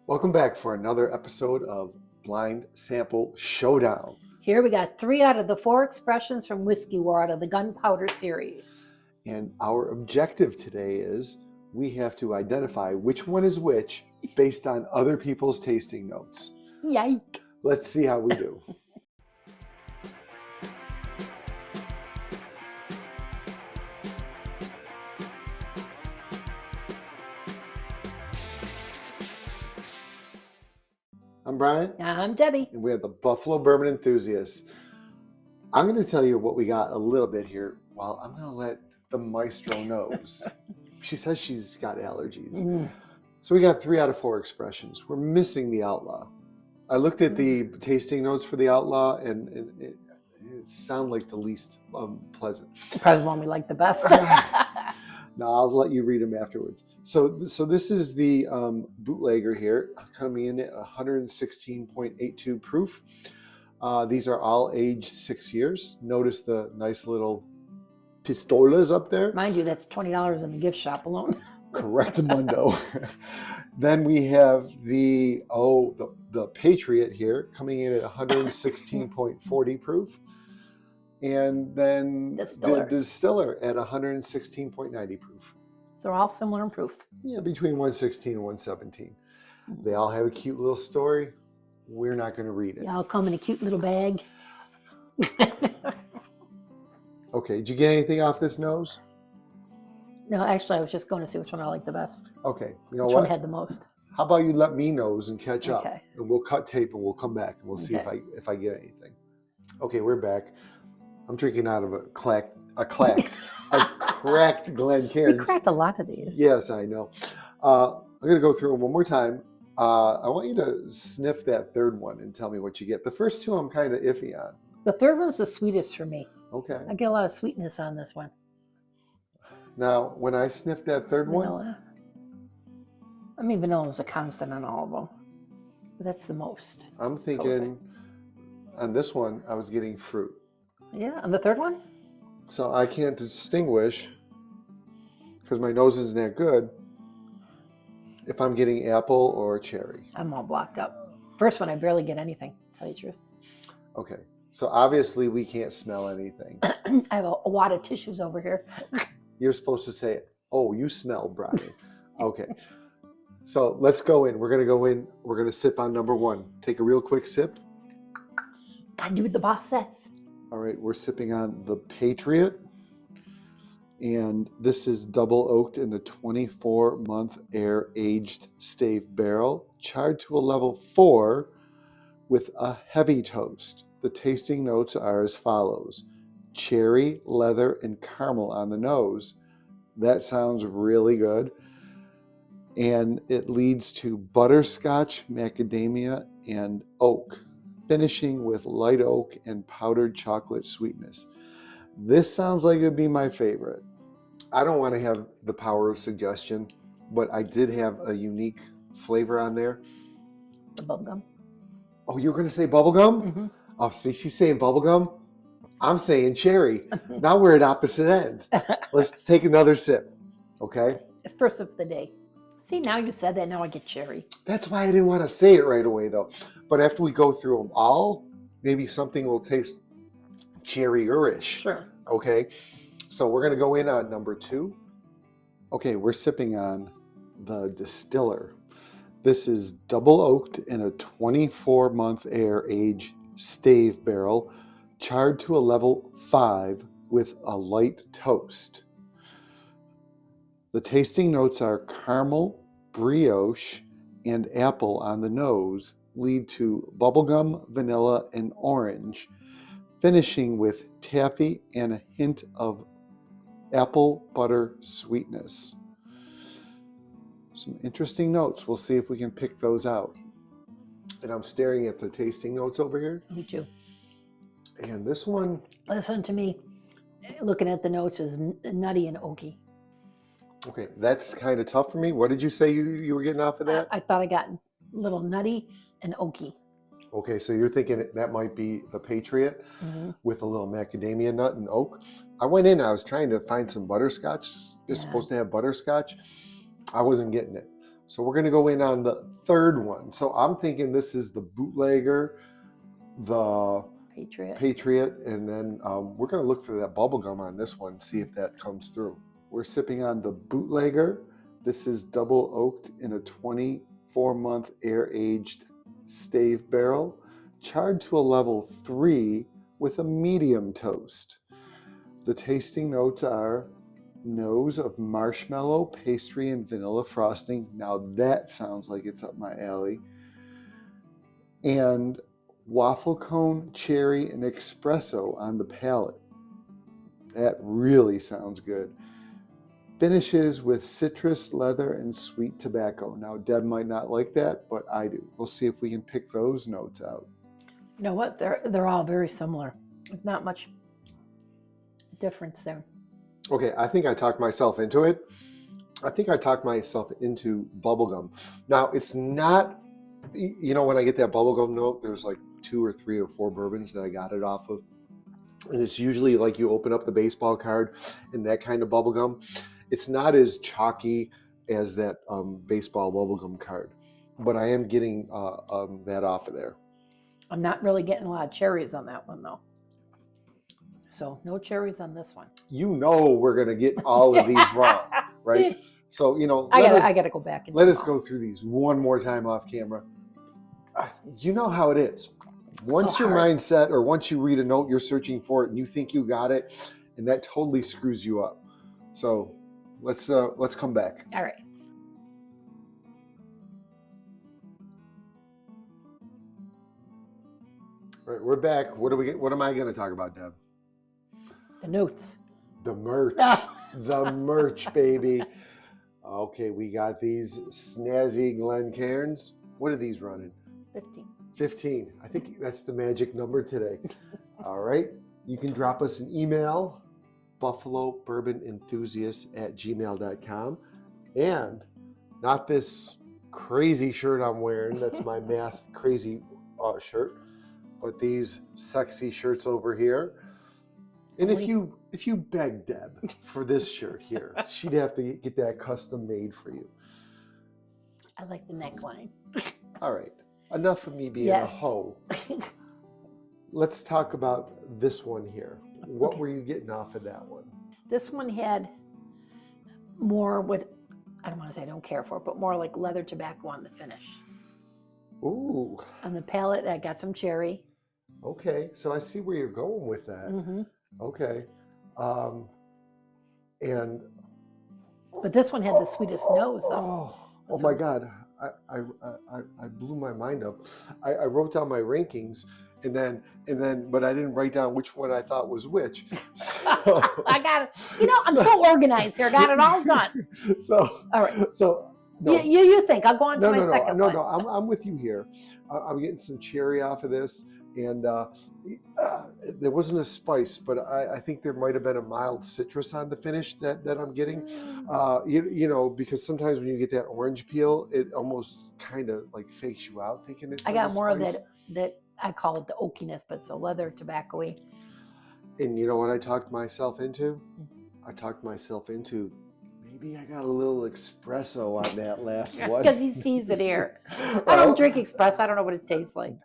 Welcome back for another episode of Blind Sample Showdown. Here we got 3 out of the 4 expressions from Whiskey War out of the Gunpowder series. And our objective today is we have to identify which one is which based on other people's tasting notes. Yike. Let's see how we do. I'm Brian. I'm Debbie. And we have the Buffalo Bourbon Enthusiasts. I'm going to tell you what we got a little bit here, while I'm going to let the maestro nose. She says she's got allergies. So we got 3 out of 4 expressions. We're missing the Outlaw. I looked at the tasting notes for the Outlaw, and it sounded like the least pleasant. Probably the one we like the best. No, I'll let you read them afterwards. So this is the bootlegger here, coming in at 116.82 proof. These are all aged 6 years. Notice the nice little pistolas up there. Mind you, that's $20 in the gift shop alone. Correct, Mundo. Then we have the Patriot here, coming in at 116.40 proof. And then the Distiller at 116.90 proof. They're all similar in proof. Yeah, between 116 and 117. They all have a cute little story. We're not going to read it. They all come in a cute little bag. Okay, did you get anything off this nose? No, actually, I was just going to see which one I like the best. Okay, you know which what? one had the most? How about you let me nose and catch up, Okay. and we'll cut tape and we'll come back and we'll see if I get anything. Okay, we're back. I'm drinking out of a cracked Glencairn. We cracked a lot of these. Yes, I know. I'm going to go through them one more time. I want you to sniff that third one and tell me what you get. The first 2 I'm kind of iffy on. The third one's the sweetest for me. Okay. I get a lot of sweetness on this one. Now, when I sniffed that third Vanilla. I mean, vanilla is a constant on all of them. But that's the most. I'm thinking on this one, I was getting fruit. Yeah, and the third one? So I can't distinguish, because my nose isn't that good, if I'm getting apple or cherry. I'm all blocked up. First one, I barely get anything, to tell you the truth. Okay, so obviously we can't smell anything. I have a wad of tissues over here. You're supposed to say, oh, you smell, Brian. Okay, so let's go in. We're going to go in. We're going to sip on number 1. Take a real quick sip. Gotta do what the boss says. All right, we're sipping on the Patriot. And this is double oaked in a 24-month air-aged stave barrel, charred to a level 4 with a heavy toast. The tasting notes are as follows: cherry, leather, and caramel on the nose. That sounds really good. And it leads to butterscotch, macadamia, and oak, finishing with light oak and powdered chocolate sweetness. This sounds like it would be my favorite. I don't want to have the power of suggestion, but I did have a unique flavor on there. The bubblegum. Oh, you were going to say bubblegum? Mm-hmm. Oh, see, she's saying bubblegum. I'm saying cherry. Now we're at opposite ends. Let's take another sip, okay? It's first sip of the day. See, now you said that, now I get cherry. That's why I didn't want to say it right away, though. But after we go through them all, maybe something will taste cherry-ish. Sure. Okay, so we're going to go in on number 2. Okay, we're sipping on the Distiller. This is double oaked in a 24-month air-aged stave barrel, charred to a level 5 with a light toast. The tasting notes are caramel, brioche, and apple on the nose, lead to bubblegum, vanilla, and orange, finishing with taffy and a hint of apple butter sweetness. Some interesting notes. We'll see if we can pick those out. And I'm staring at the tasting notes over here. Me too. And this one... Listen to me. Looking at the notes is nutty and oaky. Okay, that's kind of tough for me. What did you say you were getting off of that? I thought I got a little nutty and oaky. Okay, so you're thinking that might be the Patriot with a little macadamia nut and oak. I went in, I was trying to find some butterscotch. You're supposed to have butterscotch. I wasn't getting it. So we're going to go in on the third one. So I'm thinking this is the bootlegger, the Patriot, and then we're going to look for that bubble gum on this one, see if that comes through. We're sipping on the bootlegger. This is double oaked in a 24-month air-aged stave barrel, charred to a level 3 with a medium toast. The tasting notes are nose of marshmallow, pastry, and vanilla frosting. Now that sounds like it's up my alley. And waffle cone, cherry, and espresso on the palate. That really sounds good. Finishes with citrus, leather, and sweet tobacco. Now Deb might not like that, but I do. We'll see if we can pick those notes out. You know what? They're all very similar. There's not much difference there. Okay, I think I talked myself into it. I think I talked myself into bubblegum. Now, it's not, you know, when I get that bubblegum note, there's like 2 or 3 or 4 bourbons that I got it off of. And it's usually like you open up the baseball card and that kind of bubblegum. It's not as chalky as that baseball bubblegum card, but I am getting that off of there. I'm not really getting a lot of cherries on that one, though. So no cherries on this one. You know we're going to get all of these wrong, right? So, you know, I got to go back and let us go through these one more time off camera. You know how it is. Once your mindset, or once you read a note, you're searching for it and you think you got it, and that totally screws you up. So let's come back. All right. All right, we're back. What am I going to talk about, Deb? The notes. The merch. The merch, baby. Okay, we got these snazzy Glencairns. What are these running? 15. I think that's the magic number today. All right. You can drop us an email, buffalobourbonenthusiasts@gmail.com. And not this crazy shirt I'm wearing. That's my math crazy shirt. But these sexy shirts over here. And if you beg Deb for this shirt here, she'd have to get that custom made for you. I like the neckline. All right. Enough of me being a hoe. Let's talk about this one here. What were you getting off of that one? This one had more with, I don't want to say I don't care for it, but more like leather tobacco on the finish. Ooh. On the palate, I got some cherry. Okay, so I see where you're going with that. Mm-hmm. Okay. But this one had the sweetest nose, though. Oh my God. I blew my mind up. I wrote down my rankings and then, but I didn't write down which one I thought was which. So, I got it. You know, I'm so organized here. Got it all done. So, all right. So, no. You think I'll go on to my second one. No, I'm with you here. I'm getting some cherry off of this, and there wasn't a spice, but I think there might have been a mild citrus on the finish that I'm getting. You know, because sometimes when you get that orange peel, it almost kind of like fakes you out, thinking it's. I got more of that I call it the oakiness, but it's a leather tobacco-y. And you know what I talked myself into? I talked myself into. Maybe I got a little espresso on that last one. Because he sees it here. I don't drink espresso. I don't know what it tastes like.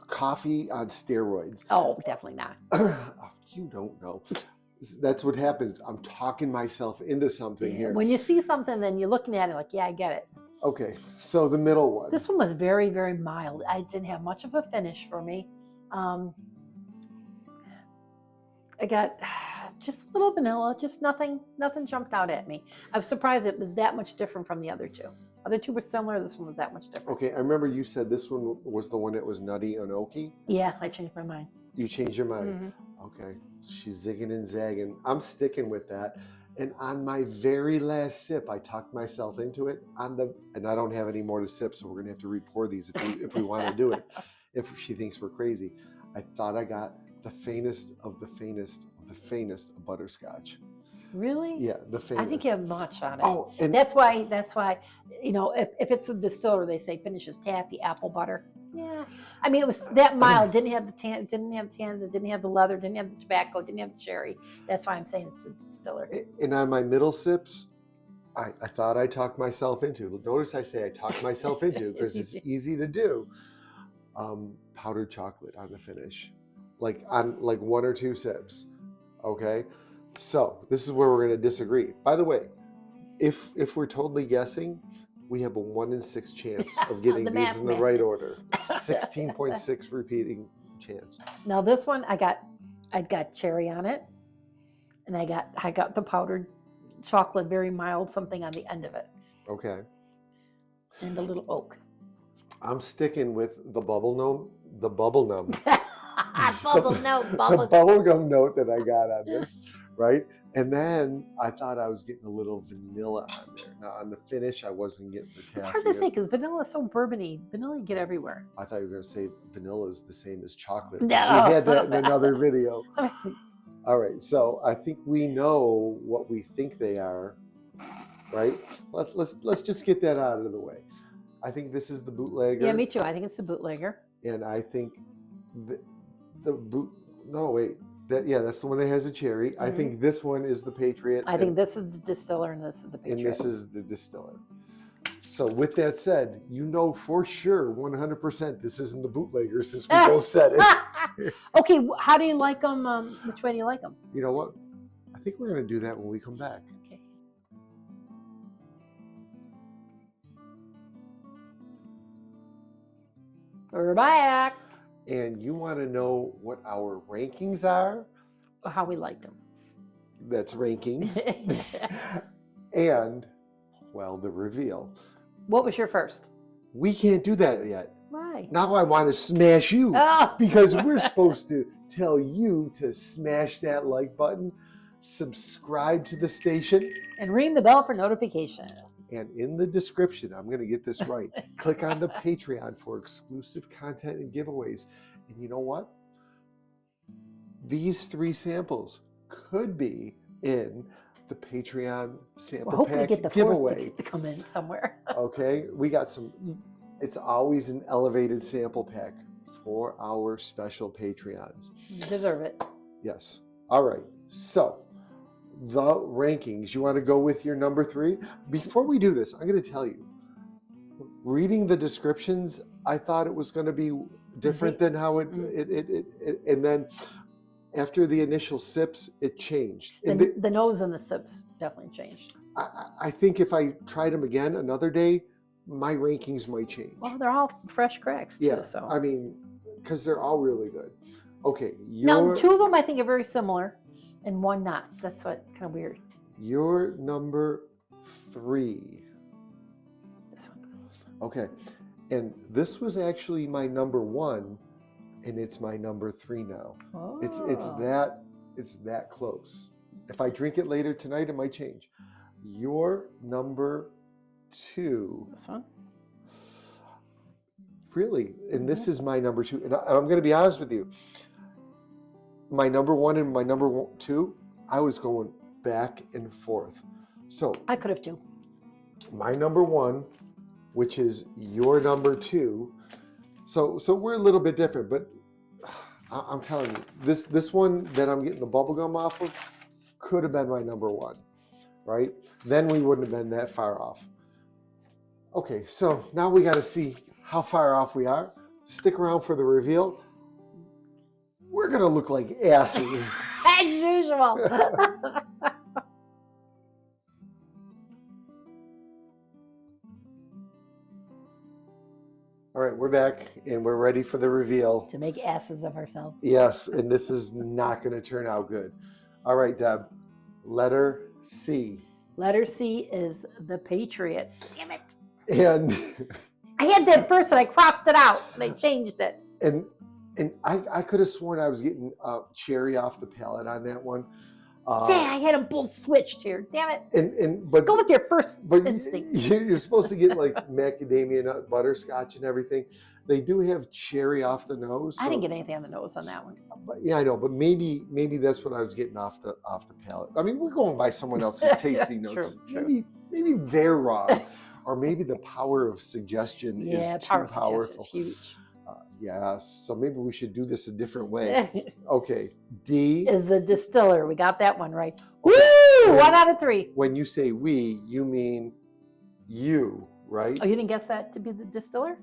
Coffee on steroids. Oh, definitely not. You don't know. That's what happens. I'm talking myself into something here. When you see something, then you're looking at it like, yeah, I get it. Okay, so the middle one. This one was very, very mild. I didn't have much of a finish for me. I got just a little vanilla, just nothing jumped out at me. I was surprised it was that much different from the other two. Other two were similar. This one was that much different. Okay, I remember you said this one was the one that was nutty and oaky. Yeah, I changed my mind. You changed your mind? Mm-hmm. Okay, she's zigging and zagging. I'm sticking with that. And on my very last sip, I talked myself into it. And I don't have any more to sip, so we're gonna have to re-pour these if we want to do it. If she thinks we're crazy, I thought I got the faintest of the faintest of the faintest of butterscotch. Really? Yeah, the faintest. I think you have much on it. Oh, and that's why, you know, if it's a distiller, they say finishes taffy, apple butter. Yeah. I mean, it was that mild, didn't have the tans, it didn't have the leather, didn't have the tobacco, didn't have the cherry. That's why I'm saying it's a distiller. And on my middle sips, I thought I talked myself into. Notice I say I talked myself into because it's easy to do. Powdered chocolate on the finish, like on like 1 or 2 sips. Okay, so this is where we're going to disagree. By the way, if we're totally guessing, we have a 1 in 6 chance of getting these in the right order. 16.6 repeating chance. Now this one, I got cherry on it, and I got the powdered chocolate, very mild, something on the end of it, Okay. and a little oak. I'm sticking with the bubble note, the bubble gum note that I got on this, right? And then I thought I was getting a little vanilla on there. Now on the finish, I wasn't getting the taffy. It's hard to say because vanilla is so bourbony. Vanilla you get everywhere. I thought you were going to say vanilla is the same as chocolate. No. We had that in another video. All right, so I think we know what we think they are, right? Let's just get that out of the way. I think this is the bootlegger. Yeah, me too. I think it's the bootlegger. And I think that's the one that has a cherry. Mm-hmm. I think this one is the Patriot. I think this is the distiller and this is the Patriot. And this is the distiller. So with that said, you know for sure 100% this isn't the bootlegger since we both said it. Okay, how do you like them? Which way do you like them? You know what? I think we're going to do that when we come back. Okay. We're back. And you want to know what our rankings are? Or how we liked them. That's rankings. And, well, the reveal. What was your first? We can't do that yet. Why? Now I want to smash you. Oh. Because we're supposed to tell you to smash that like button, subscribe to the station, and ring the bell for notifications. And in the description, I'm going to get this right. Click on the Patreon for exclusive content and giveaways. And you know what? These 3 samples could be in the Patreon sample pack get the giveaway. To come in somewhere. Okay, we got some. It's always an elevated sample pack for our special Patreons. You deserve it. Yes. All right. So the rankings. You want to go with your number 3? Before we do this, I'm going to tell you. Reading the descriptions, I thought it was going to be different than how it and then. After the initial sips, it changed. The nose and the sips definitely changed. I think if I tried them again another day, my rankings might change. Well, they're all fresh cracks too. Yeah, so I mean, because they're all really good. Okay. Now, 2 of them I think are very similar, and 1 not. That's what's kind of weird. Your number 3. This one. Okay. And this was actually my number 1. And it's my number 3 now. Oh. It's that close. If I drink it later tonight, it might change. Your number 2. This one. Really, and this is my number 2. And I'm going to be honest with you. My number 1 and my number 2, I was going back and forth. So I could have too. My number 1, which is your number 2. So we're a little bit different, but I'm telling you, this one that I'm getting the bubblegum off of could have been my number 1, right? Then we wouldn't have been that far off. Okay, so now we got to see how far off we are. Stick around for the reveal. We're going to look like asses. As usual. All right, we're back and we're ready for the reveal. To make asses of ourselves. Yes, and this is not going to turn out good. All right, Deb, letter C. Letter C is the Patriot. Damn it. And I had that first and I crossed it out. And I changed it. And I could have sworn I was getting cherry off the palate on that one. Yeah, I had them both switched here. Damn it. But go with your first instinct. You're supposed to get like macadamia nut butterscotch and everything. They do have cherry off the nose. I didn't get anything on the nose on that one. But, yeah, I know, but maybe that's what I was getting off the palate. I mean, we're going by someone else's tasting notes. True. Maybe they're wrong, or maybe the power of suggestion is too powerful. Is huge. Yes, so maybe we should do this a different way. Okay, D is the distiller. We got that one right. Woo! Woo! 1 out of 3. When you say we, you mean you, right? Oh, you didn't guess that to be the distiller?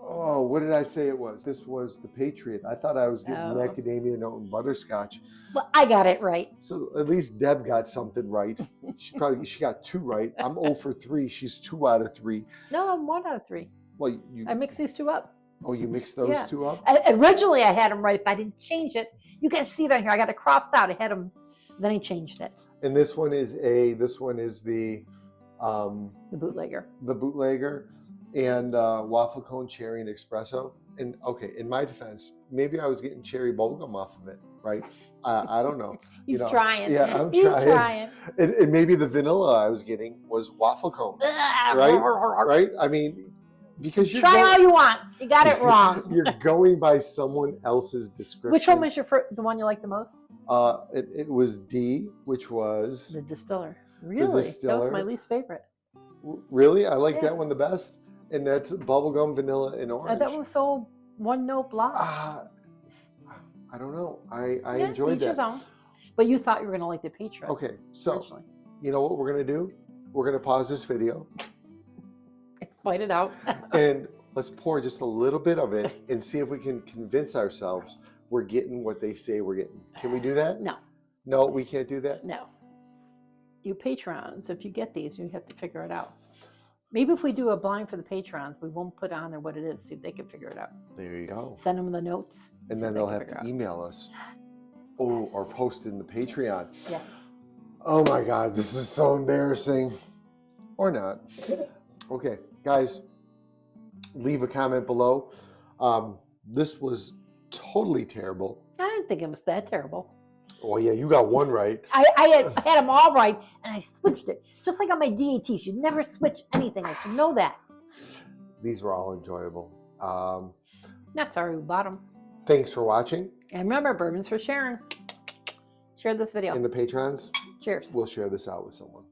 Oh, what did I say it was? This was the Patriot. I thought I was getting Oh. macadamia nut and butterscotch. Well, I got it right. So at least Deb got something right. She got 2 right. I'm 0 for 3. She's 2 out of 3. No, I'm 1 out of 3. Well, I mixed these 2 up. Oh, you mixed those Yeah. 2 up? Originally, I had them right, but I didn't change it. You can see it on here. I got it crossed out. I had them, then I changed it. And this one is the bootlegger. The bootlegger, and waffle cone, cherry, and espresso. And okay, in my defense, maybe I was getting cherry bubblegum off of it, right? I don't know. He's trying. Yeah, I'm He's trying. And maybe the vanilla I was getting was waffle cone, right? I mean, because you try all you want, you got it wrong. You're going by someone else's description. Which one was the one you liked the most? It was D, which was the distiller. Really, that was my least favorite. Really, I like that one the best, and that's bubblegum, vanilla, and orange. That was so one note block. I don't know. I enjoyed that. His own. But you thought you were gonna like the Patron. Okay, so you know what we're gonna do? We're gonna pause this video. Fight it out. And let's pour just a little bit of it and see if we can convince ourselves we're getting what they say we're getting. Can we do that? No. No, we can't do that? No. You patrons, if you get these, you have to figure it out. Maybe if we do a blind for the patrons, we won't put on there what it is, see if they can figure it out. There you go. Send them the notes. And then they'll have to email us. Oh, or post in the Patreon. Yeah. Oh my God, this is so embarrassing. Or not. Okay, guys, leave a comment below. This was totally terrible. I didn't think it was that terrible. Oh yeah, you got 1 right. I had them all right, and I switched it. Just like on my DATs, you never switch anything. I should know that. These were all enjoyable. Not sorry who bought them. Thanks for watching. And remember, bourbon's for sharing. Share this video. And the patrons, Cheers. we'll share this out with someone.